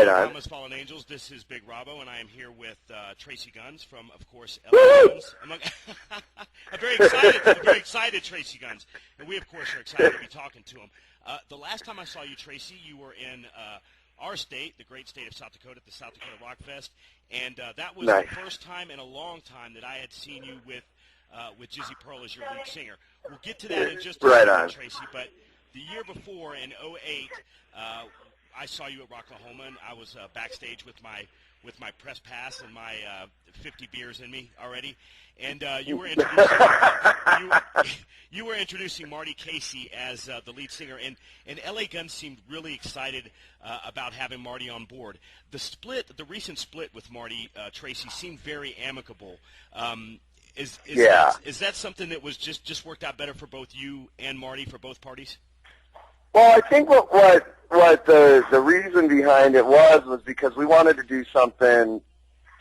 Right on. Thomas Fallen Angels. This is Big Robbo, and I am here with Tracii Guns from, of course, LA Guns. I'm very excited, Tracii Guns. And we, of course, are excited to be talking to him. The last time I saw you, Tracii, you were in our state, the great state of South Dakota, at the South Dakota Rock Fest. And that was nice. the first time in a long time that I had seen you with Jizzy Pearl as your lead singer. We'll get to that in just a second, Tracii, but the year before, in '08, I saw you at Rocklahoma, and I was backstage with my press pass and my 50 beers in me already, and you were introducing Marty Casey as the lead singer, and LA Guns seemed really excited about having Marty on board. The recent split with Marty Tracii seemed very amicable. Is that something that was just worked out better for both you and Marty, for both parties? Well, I think what the reason behind it was because we wanted to do something.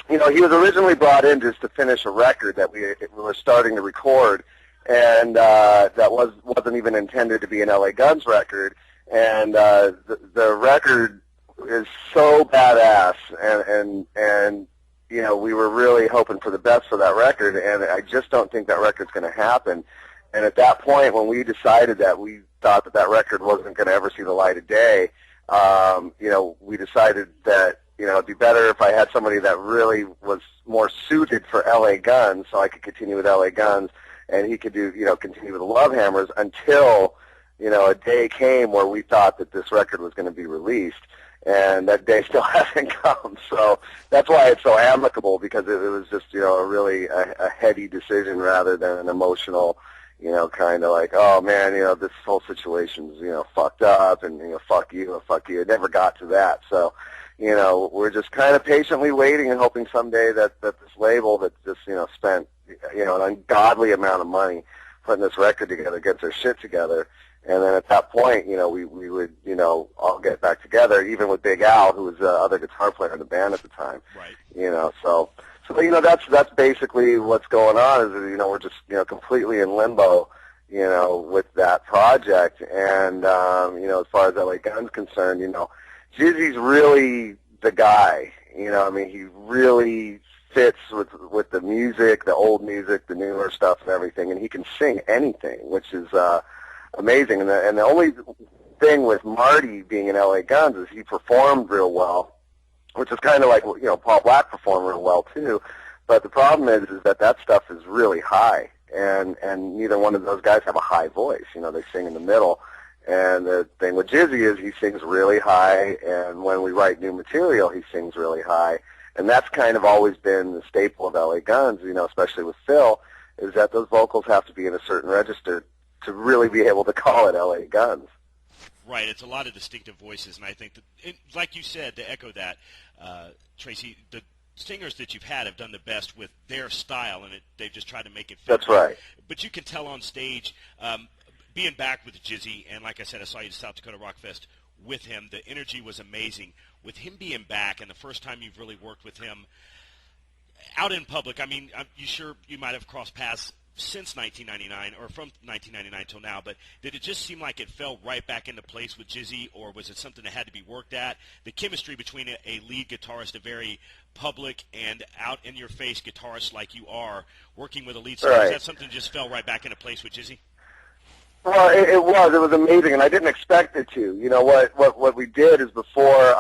You know, he was originally brought in just to finish a record that we were starting to record, and that wasn't even intended to be an LA Guns record. And the record is so badass, and you know, we were really hoping for the best for that record, and I just don't think that record's going to happen. And at that point, when we decided that we thought that record wasn't going to ever see the light of day, you know, we decided that, you know, it'd be better if I had somebody that really was more suited for LA Guns, so I could continue with LA Guns, and he could continue with the Love Hammers until, you know, a day came where we thought that this record was going to be released. And that day still hasn't come, so that's why it's so amicable, because it was just, you know, a heady decision rather than an emotional, you know, kind of like, oh man, you know, this whole situation's, you know, fucked up, and, you know, fuck you. It never got to that. So, you know, we're just kind of patiently waiting and hoping someday that this label that just, you know, spent, you know, an ungodly amount of money putting this record together gets their shit together. And then at that point, you know, we would, you know, all get back together, even with Big Al, who was the other guitar player in the band at the time. Right. You know, so you know, that's basically what's going on. Is, you know, we're just, you know, completely in limbo, you know, with that project. And you know, as far as LA Guns concerned, you know, Jizzy's really the guy. You know, I mean, he really fits with the music, the old music, the newer stuff, and everything. And he can sing anything, which is amazing. And the only thing with Marty being in LA Guns is he performed real well, which is kind of like, you know, Paul Black performed real well too. But the problem is that stuff is really high, and neither one of those guys have a high voice. You know, they sing in the middle. And the thing with Jizzy is he sings really high, and when we write new material, he sings really high. And that's kind of always been the staple of LA Guns, you know, especially with Phil, is that those vocals have to be in a certain register to really be able to call it LA Guns. Right, it's a lot of distinctive voices, and I think that, like you said, to echo that, Tracii, the singers that you've had have done the best with their style, and they've just tried to make it fit. That's right. But you can tell on stage, being back with Jizzy, and like I said, I saw you at South Dakota Rock Fest with him, the energy was amazing. With him being back, and the first time you've really worked with him out in public, I mean, you might have crossed paths since 1999, or from 1999 till now, but did it just seem like it fell right back into place with Jizzy, or was it something that had to be worked at? The chemistry between a lead guitarist, a very public and out-in-your-face guitarist like you are, working with a lead singer, right. Is that something that just fell right back into place with Jizzy? Well, it was amazing, and I didn't expect it to. You know, what we did is before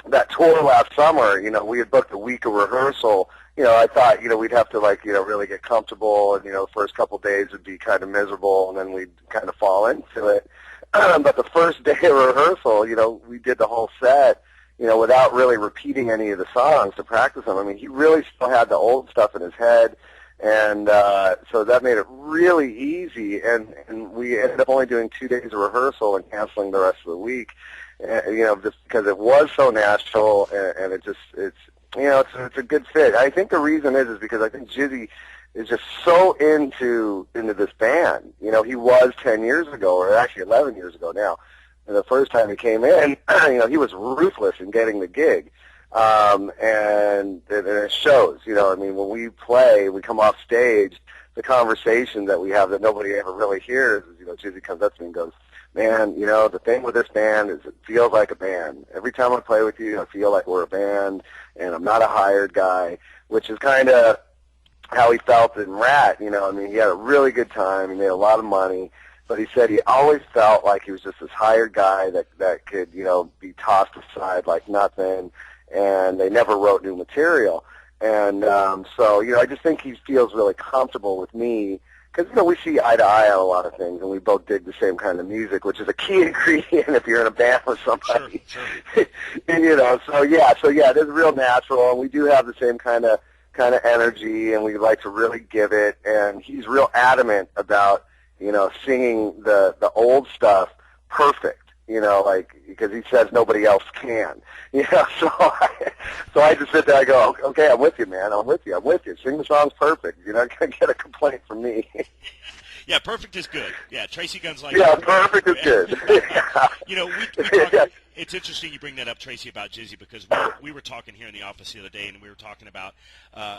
that tour last summer, you know, we had booked a week of rehearsal. You know, I thought, you know, we'd have to, like, you know, really get comfortable, and, you know, the first couple of days would be kind of miserable, and then we'd kind of fall into it. But the first day of rehearsal, you know, we did the whole set, you know, without really repeating any of the songs to practice them. I mean, he really still had the old stuff in his head, and so that made it really easy, and we ended up only doing 2 days of rehearsal and canceling the rest of the week, you know, just because it was so natural, and it's you know, it's a good fit. I think the reason is because I think Jizzy is just so into this band. You know, he was 10 years ago, or actually 11 years ago now. And the first time he came in, you know, he was ruthless in getting the gig. And it shows, you know, I mean, when we play, we come off stage, the conversation that we have that nobody ever really hears is, you know, Jizzy comes up to me and goes, man, the thing with this band is it feels like a band. Every time I play with you, I feel like we're a band, and I'm not a hired guy, which is kind of how he felt in Rat. He had a really good time. He made a lot of money, but he said he always felt like he was just this hired guy that could, be tossed aside like nothing, and they never wrote new material. And so, I just think he feels really comfortable with me because, we see eye to eye on a lot of things, and we both dig the same kind of music, which is a key ingredient if you're in a band with somebody. Sure. So yeah, it is real natural, and we do have the same kind of energy, and we like to really give it. And he's real adamant about, singing the old stuff perfect. Because he says nobody else can. So I just sit there, I go, okay, I'm with you, man. I'm with you. Sing the songs perfect. You're not going to get a complaint from me. Yeah, perfect is good. Yeah, Tracii Guns like yeah, perfect is good. we talk, it's interesting you bring that up, Tracii, about Jizzy, because we were talking here in the office the other day, and we were talking about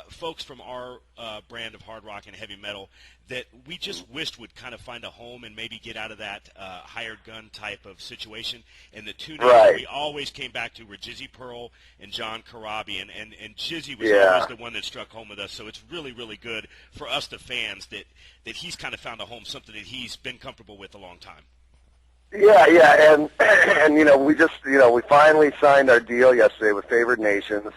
folks from our brand of hard rock and heavy metal that we just wished would kind of find a home and maybe get out of that hired gun type of situation. And the two names right. we always came back to were Jizzy Pearl and John Corabi, and Jizzy was always the one that struck home with us. So it's really, really good for us, the fans, that he's kind of found a home, something that he's been comfortable with a long time. Yeah, and we finally signed our deal yesterday with Favored Nations,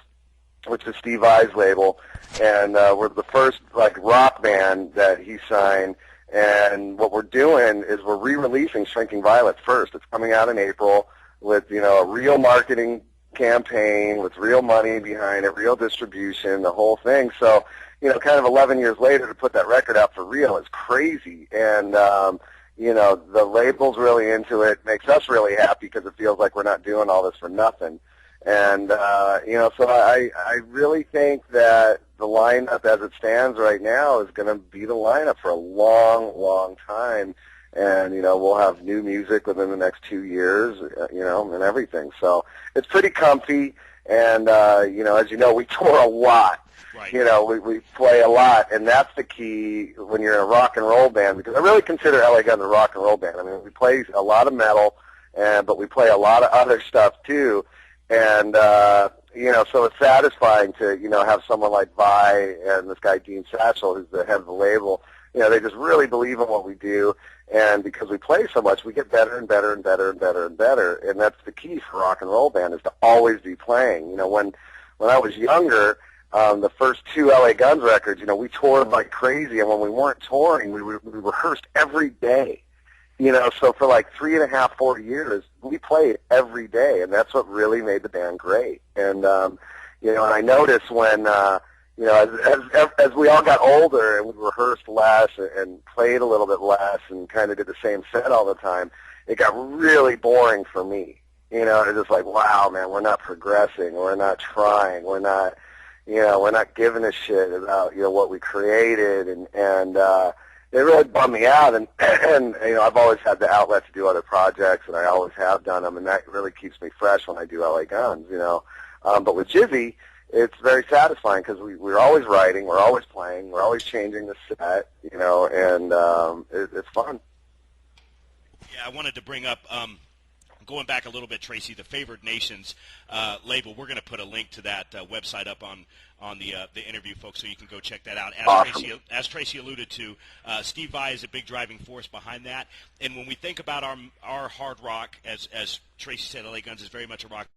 which is Steve Vai's label, and we're the first rock band that he signed. And what we're doing is we're re-releasing Shrinking Violet first. It's coming out in April with a real marketing campaign with real money behind it, real distribution, the whole thing. So kind of 11 years later to put that record out for real is crazy. And the label's really into it, makes us really happy because it feels like we're not doing all this for nothing. And, so I really think that the lineup as it stands right now is going to be the lineup for a long, long time. And, we'll have new music within the next 2 years, and everything. So it's pretty comfy. And, as we tour a lot. Right. We play a lot, and that's the key when you're in a rock and roll band, because I really consider LA Guns a rock and roll band. I mean, we play a lot of metal, but we play a lot of other stuff too. And, so it's satisfying to, have someone like Vi and this guy Dean Satchel, who's the head of the label. They just really believe in what we do. And because we play so much, we get better and better and better and better and better. And that's the key for a rock and roll band, is to always be playing. When I was younger, the first 2 LA Guns records, we toured like crazy, and when we weren't touring, we rehearsed every day. So for 3.5, 4 years, we played every day, and that's what really made the band great. And and I noticed when as we all got older and we rehearsed less and played a little bit less and kind of did the same set all the time, it got really boring for me. It's just like, wow, man, we're not progressing, we're not trying, we're not giving a shit about, what we created, and it really bummed me out, and I've always had the outlet to do other projects, and I always have done them, and that really keeps me fresh when I do LA Guns, but with Jizzy, it's very satisfying because we're always writing, we're always playing, we're always changing the set, and it's fun. Yeah, I wanted to bring up, going back a little bit, Tracii, the Favored Nations label. We're going to put a link to that website up on the interview, folks, so you can go check that out. Awesome. As Tracii alluded to, Steve Vai is a big driving force behind that. And when we think about our hard rock, as Tracii said, LA Guns is very much a rock